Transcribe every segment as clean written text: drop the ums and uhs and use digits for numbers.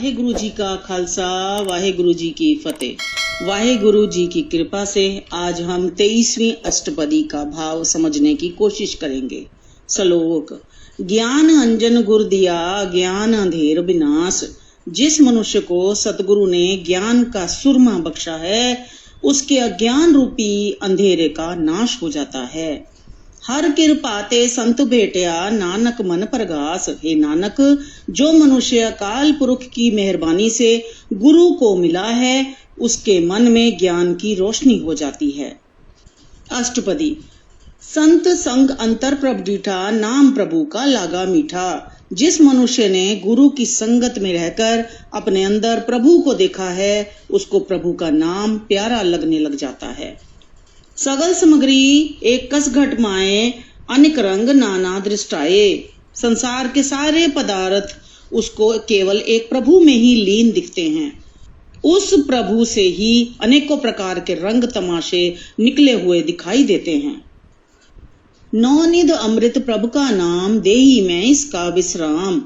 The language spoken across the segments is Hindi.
वाहेगुरु जी का खालसा, वाहेगुरु जी की फतेह। वाहेगुरु जी की कृपा से आज हम 23वीं अष्टपदी का भाव समझने की कोशिश करेंगे। श्लोक। ज्ञान अंजन गुर दिया, ज्ञान अंधेर विनाश। जिस मनुष्य को सतगुरु ने ज्ञान का सुरमा बख्शा है, उसके अज्ञान रूपी अंधेरे का नाश हो जाता है। हर कृपाते संत भेटिया, नानक मन प्रगास। हे नानक, जो मनुष्य अकाल पुरुष की मेहरबानी से गुरु को मिला है, उसके मन में ज्ञान की रोशनी हो जाती है। अष्टपदी। संत संग अंतर प्रभ डीठा, नाम प्रभु का लागा मीठा। जिस मनुष्य ने गुरु की संगत में रहकर अपने अंदर प्रभु को देखा है, उसको प्रभु का नाम प्यारा लगने लग जाता है। सगल सामग्री एक कस घट माए, अनेक रंग नाना दृष्टाए। संसार के सारे पदार्थ उसको केवल एक प्रभु में ही लीन दिखते हैं। उस प्रभु से ही अनेकों प्रकार के रंग तमाशे निकले हुए दिखाई देते हैं। नौनिध अमृत प्रभु का नाम, देही में इसका विश्राम।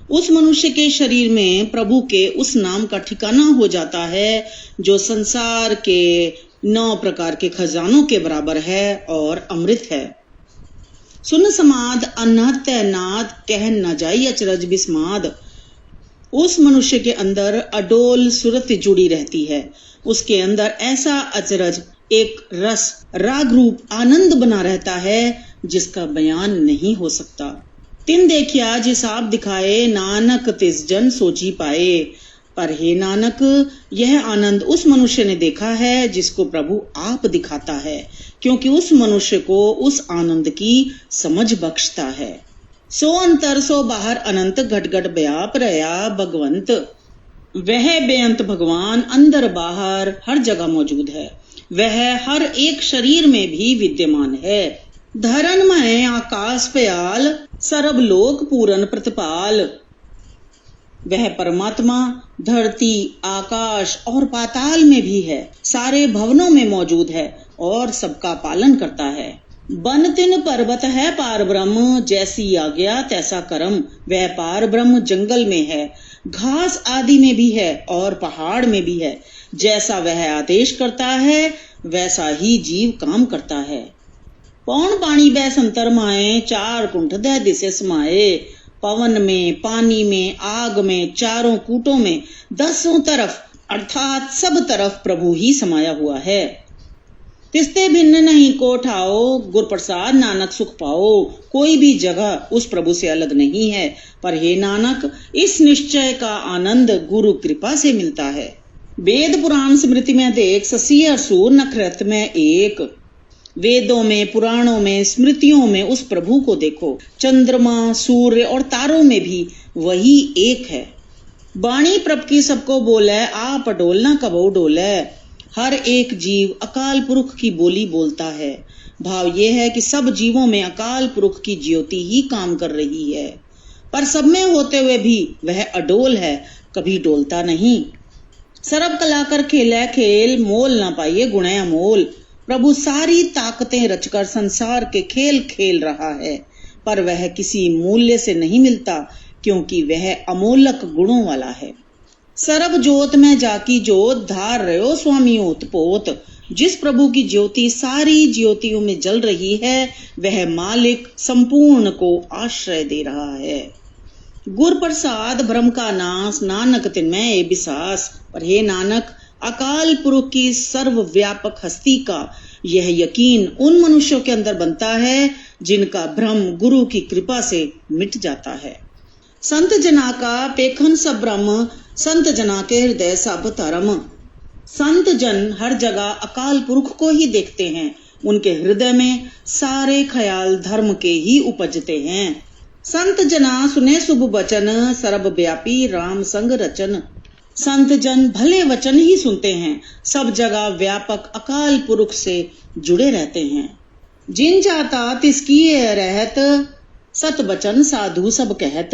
उस मनुष्य के शरीर में प्रभु के उस नाम का ठिकाना हो जाता है, जो संसार के 9 प्रकार के खजानों के बराबर है और अमृत है। सुन समाद अनहत्य नाद, कह न जाई अचरज बिस्माद। उस मनुष्य के अंदर अडोल सुरत जुड़ी रहती है। उसके अंदर ऐसा अचरज एक रस राग रूप आनंद बना रहता है, जिसका बयान नहीं हो सकता। तिन देखिया जिस आप दिखाए, नानक तिस जन सोची पाए। पर हे नानक, यह आनंद उस मनुष्य ने देखा है जिसको प्रभु आप दिखाता है, क्योंकि उस मनुष्य को उस आनंद की समझ बख्शता है। सो अंतर सो बाहर अनंत, घट घट व्याप रया भगवंत। वह बेअंत भगवान अंदर बाहर हर जगह मौजूद है। वह हर एक शरीर में भी विद्यमान है। धरणमय आकाश प्याल, सरब लोक पूरन प्रतिपाल। वह परमात्मा धरती, आकाश और पाताल में भी है, सारे भवनों में मौजूद है और सबका पालन करता है। बन तिन पर्वत है पार ब्रह्म, जैसी आज्ञा तैसा कर्म। वह पार ब्रह्म जंगल में है, घास आदि में भी है और पहाड़ में भी है। जैसा वह आदेश करता है, वैसा ही जीव काम करता है। पौन पानी बै संतर माए, चार कुंठ दह दिसे समाए। पवन में, पानी में, आग में, चारों कूटों में, 10 तरफ अर्थात सब तरफ प्रभु ही समाया हुआ है। तिस्ते भिन्न नहीं को ठाओ, गुर प्रसाद नानक सुख पाओ। कोई भी जगह उस प्रभु से अलग नहीं है, पर हे नानक, इस निश्चय का आनंद गुरु कृपा से मिलता है। वेद पुराण स्मृति में देख, ससी असुर नखरत में एक। वेदों में, पुराणों में, स्मृतियों में उस प्रभु को देखो। चंद्रमा, सूर्य और तारों में भी वही एक है। वाणी प्रभ की सबको बोले, आप डोलना कबो डोले। हर एक जीव अकाल पुरुष की बोली बोलता है। भाव ये है कि सब जीवों में अकाल पुरुष की ज्योति ही काम कर रही है, पर सब में होते हुए भी वह अडोल है, कभी डोलता नहीं। सरब कलाकर खेले खेल, मोल ना पाइए गुणे अमोल। प्रभु सारी ताकतें रचकर संसार के खेल खेल रहा है, पर वह किसी मूल्य से नहीं मिलता, क्योंकि वह अमोलक गुणों वाला है। सरब जोत में जाकी जोत, धार रहो स्वामी ओतपोत। जिस प्रभु की ज्योति सारी ज्योतियों में जल रही है, वह मालिक संपूर्ण को आश्रय दे रहा है। गुर प्रसाद भ्रम का नाश, नानक तिनमय विश्वास। पर हे नानक, अकाल पुरुष की सर्वव्यापक हस्ती का यह यकीन उन मनुष्यों के अंदर बनता है, जिनका भ्रम गुरु की कृपा से मिट जाता है। संत जना का पेखन सब ब्रह्म, संत जना के हृदय सब धर्म। संत जन हर जगह अकाल पुरुष को ही देखते हैं। उनके हृदय में सारे ख्याल धर्म के ही उपजते हैं। संत जना सुने शुभ वचन, सर्वव्यापी राम संग रचन। संत जन भले वचन ही सुनते हैं, सब जगह व्यापक अकाल पुरुष से जुड़े रहते हैं। जिन जाता तिसकी रहत, सत वचन साधु सब कहत।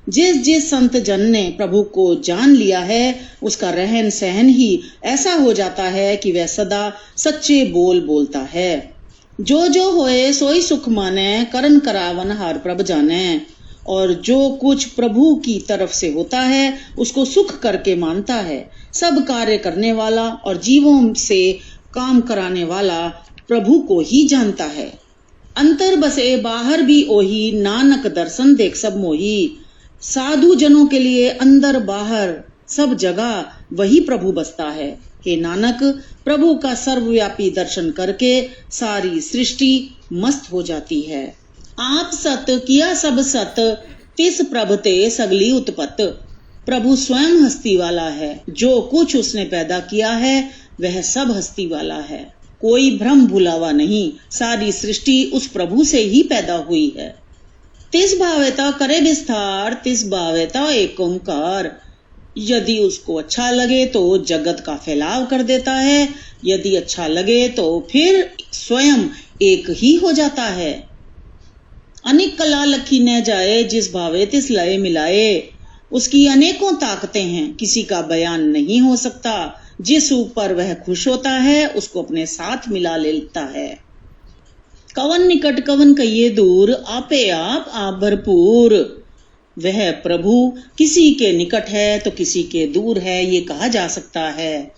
जिस जिस संत जन ने प्रभु को जान लिया है, उसका रहन सहन ही ऐसा हो जाता है कि वह सदा सच्चे बोल बोलता है। जो जो होए सोई सुख माने, करन करावन हार प्रभ जाने। और जो कुछ प्रभु की तरफ से होता है उसको सुख करके मानता है। सब कार्य करने वाला और जीवों से काम कराने वाला प्रभु को ही जानता है। अंतर बसे बाहर भी ओही, नानक दर्शन देख सब मोही। साधु जनों के लिए अंदर बाहर सब जगह वही प्रभु बसता है। हे नानक, प्रभु का सर्वव्यापी दर्शन करके सारी सृष्टि मस्त हो जाती है। आप सत किया सब सत, तिस प्रभ ते सगली उत्पत्त। प्रभु स्वयं हस्ती वाला है। जो कुछ उसने पैदा किया है वह सब हस्ती वाला है। कोई भ्रम भुलावा नहीं, सारी सृष्टि उस प्रभु से ही पैदा हुई है। तिस भावेता करे विस्तार, तिस भावेता एक ओंकार। यदि उसको अच्छा लगे तो जगत का फैलाव कर देता है, यदि अच्छा लगे तो फिर स्वयं एक ही हो जाता है। अनेक कला लखी न जाए, जिस भावे तिस लय मिलाए। उसकी अनेकों ताकतें हैं, किसी का बयान नहीं हो सकता। जिस ऊपर वह खुश होता है उसको अपने साथ मिला लेता है। कवन निकट कवन कहिए दूर, आपे आप भरपूर। वह प्रभु किसी के निकट है तो किसी के दूर है, ये कहा जा सकता है,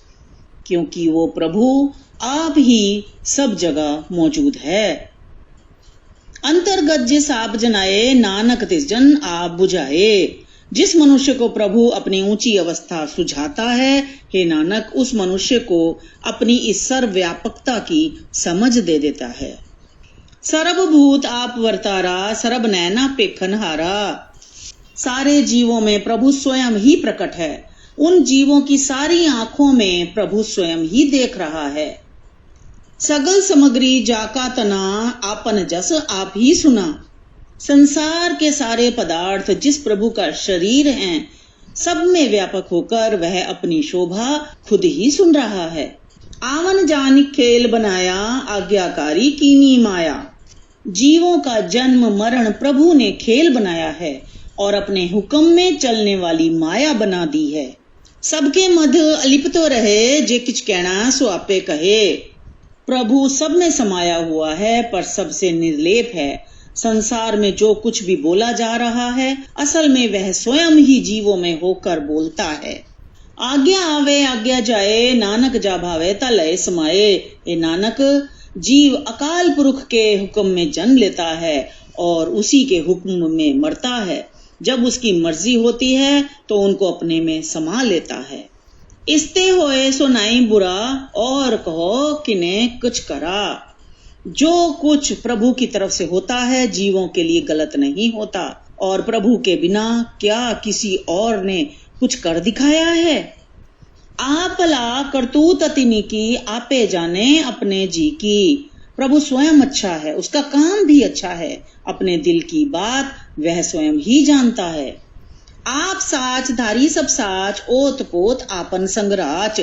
क्योंकि वो प्रभु आप ही सब जगह मौजूद है। अंतर्गत जिस आप जनाए, नानक तिस जन आप बुझाए। जिस मनुष्य को प्रभु अपनी ऊंची अवस्था सुझाता है, हे नानक, उस मनुष्य को अपनी इस सर्वव्यापकता की समझ दे देता है। सर्वभूत आप वर्तारा, सर्व नैना पेखन हारा। सारे जीवों में प्रभु स्वयं ही प्रकट है। उन जीवों की सारी आंखों में प्रभु स्वयं ही देख रहा है। सगल सामग्री जाका तना, आपन जस आप ही सुना। संसार के सारे पदार्थ जिस प्रभु का शरीर हैं, सब में व्यापक होकर वह अपनी शोभा खुद ही सुन रहा है। आवन जानी खेल बनाया, आज्ञाकारी कीनी माया। जीवों का जन्म मरण प्रभु ने खेल बनाया है और अपने हुक्म में चलने वाली माया बना दी है। सबके मध्य अलिप्त रहे, जे किछ कहना सो आपे कहे। प्रभु सब में समाया हुआ है पर सबसे निर्लेप है। संसार में जो कुछ भी बोला जा रहा है, असल में वह स्वयं ही जीवों में होकर बोलता है। आज्ञा आवे आज्ञा जाए, नानक जा भावे ता लय समाए। ए नानक, जीव अकाल पुरख के हुक्म में जन्म लेता है और उसी के हुक्म में मरता है। जब उसकी मर्जी होती है तो उनको अपने में समा लेता है। इसते होए सो नाई बुरा, और कहो किने कुछ करा। जो कुछ प्रभु की तरफ से होता है जीवों के लिए गलत नहीं होता, और प्रभु के बिना क्या किसी और ने कुछ कर दिखाया है। आप ला करतूत अतिनी की, आपे जाने अपने जी की। प्रभु स्वयं अच्छा है, उसका काम भी अच्छा है। अपने दिल की बात वह स्वयं ही जानता है। आप साच धारी सब साच, ओत पोत आपन संगराच।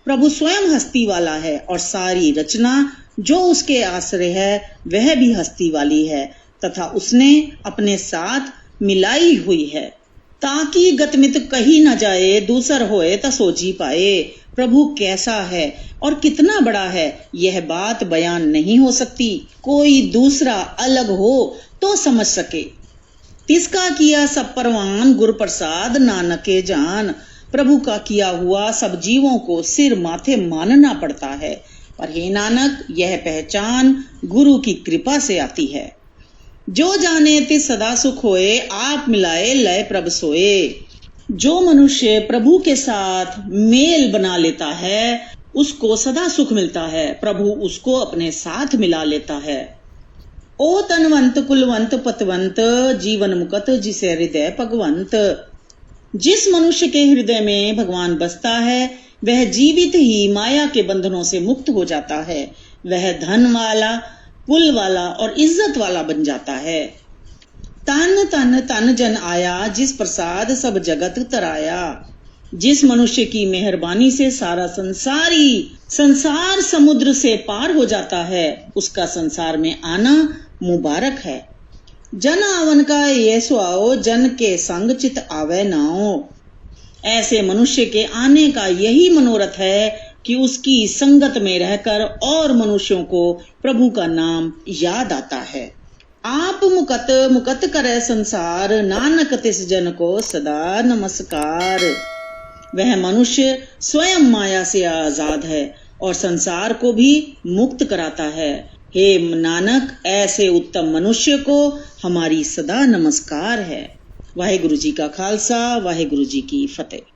प्रभु स्वयं हस्ती वाला है और सारी रचना जो उसके आश्रय है वह भी हस्ती वाली है तथा उसने अपने साथ मिलाई हुई है, ताकि गतमित कही न जाए, दूसर होए त सोची पाए। प्रभु कैसा है और कितना बड़ा है यह बात बयान नहीं हो सकती। कोई दूसरा अलग हो तो समझ सके। तिसका किया सब परवान, गुरु प्रसाद नानके जान। प्रभु का किया हुआ सब जीवों को सिर माथे मानना पड़ता है, पर हे नानक, यह पहचान गुरु की कृपा से आती है। जो जाने तिस सदा सुख होए, आप मिलाए लय प्रभ सोए। जो मनुष्य प्रभु के साथ मेल बना लेता है उसको सदा सुख मिलता है। प्रभु उसको अपने साथ मिला लेता है। ओ तनवंत कुलवंत पतवंत, जीवन मुकत जिसे हृदय भगवंत। जिस मनुष्य के हृदय में भगवान बसता है वह जीवित ही माया के बंधनों से मुक्त हो जाता है। वह धन वाला, कुल वाला और इज्जत वाला बन जाता है। तन तन तन जन आया, जिस प्रसाद सब जगत तराया। जिस मनुष्य की मेहरबानी से सारा संसार समुद्र से पार हो जाता है, उसका संसार में आना मुबारक है। जन आवन का ये सुआओ, जन के संग चित आवे नाओ। ऐसे मनुष्य के आने का यही मनोरथ है कि उसकी संगत में रहकर और मनुष्यों को प्रभु का नाम याद आता है। आप मुकत मुकत करे संसार, नानक तिस जन को सदा नमस्कार। वह मनुष्य स्वयं माया से आजाद है और संसार को भी मुक्त कराता है। हे नानक, ऐसे उत्तम मनुष्य को हमारी सदा नमस्कार है। वाहेगुरु जी का खालसा, वाहेगुरु जी की फतेह।